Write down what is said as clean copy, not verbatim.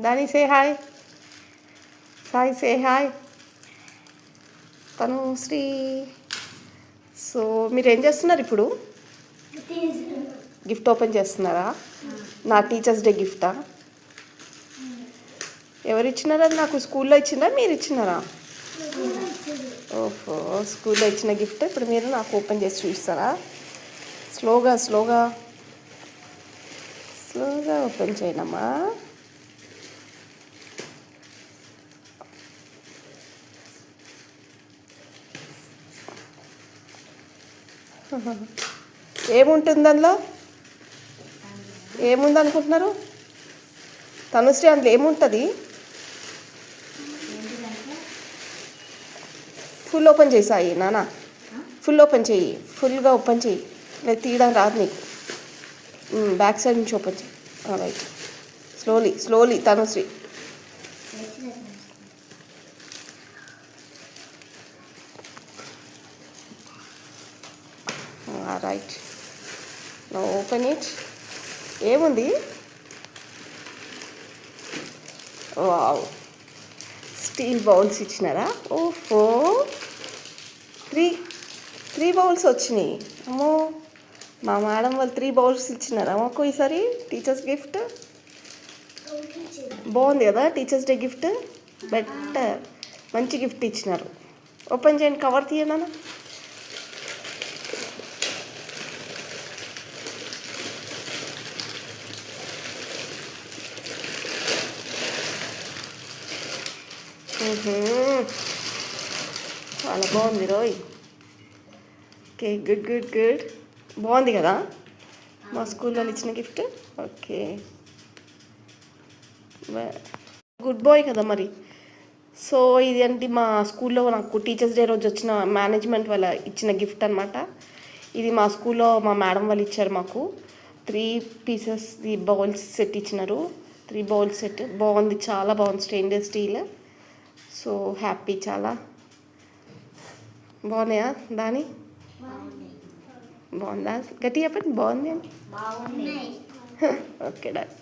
దాని say hi. Sai say hi. తను Shri. So మీరు ఏం చేస్తున్నారు ఇప్పుడు? గిఫ్ట్ ఓపెన్ చేస్తున్నారా? నా టీచర్స్ డే గిఫ్టా? ఎవరు ఇచ్చినారా? నాకు స్కూల్లో ఇచ్చిందా, మీరు ఇచ్చినారా? ఓహో, స్కూల్లో ఇచ్చిన గిఫ్ట్ ఇప్పుడు మీరు నాకు ఓపెన్ చేసి చూపిస్తారా? స్లోగా స్లోగా స్లోగా ఓపెన్ చేయనమ్మా. ఏముంటుంది అందులో? ఏముంది అనుకుంటున్నారు? తనుశ్రీ, అందులో ఏముంటుంది? ఫుల్ ఓపెన్ చేసాయి నానా. ఫుల్ ఓపెన్ చెయ్యి, ఫుల్గా ఓపెన్ చెయ్యి. లేదు తీయడం రాదు నీకు. బ్యాక్ సైడ్ నుంచి ఓపెన్ చెయ్యి. Right. Slowly slowly Tanushree. Right. No open it. ఏముంది? వావ్, స్టీల్ బౌల్స్ ఇచ్చినారా? ఓహో, త్రీ బౌల్స్ వచ్చినాయి. అమ్మో, మా మేడం వాళ్ళు 3 బౌల్స్ ఇచ్చినారా మాకు ఈసారి టీచర్స్ గిఫ్ట్. బాగుంది కదా టీచర్స్ డే గిఫ్ట్. బెటర్, మంచి గిఫ్ట్ ఇచ్చినారు. ఓపెన్ చేయండి, కవర్ తీయనా. చాలా బాగుంది రోయ్. Okay, good good good. బాగుంది కదా మా స్కూల్లో ఇచ్చిన గిఫ్ట్. ఓకే, గుడ్ బాయ్ కదా మరి. సో ఇది అంటే మా స్కూల్లో నాకు టీచర్స్ డే రోజు వచ్చిన మేనేజ్మెంట్ వాళ్ళ ఇచ్చిన గిఫ్ట్ అనమాట. ఇది మా స్కూల్లో మా మేడం వాళ్ళు ఇచ్చారు మాకు. 3 పీసెస్ ది బౌల్స్ సెట్ ఇచ్చినారు. 3 బౌల్స్ సెట్ బాగుంది, చాలా బాగుంది. Stainless steel. సో హ్యాపీ, చాలా బాగున్నాయా దాని? బాగుందా? గట్టిగా చెప్పండి, బాగుంది అని. Okay, done.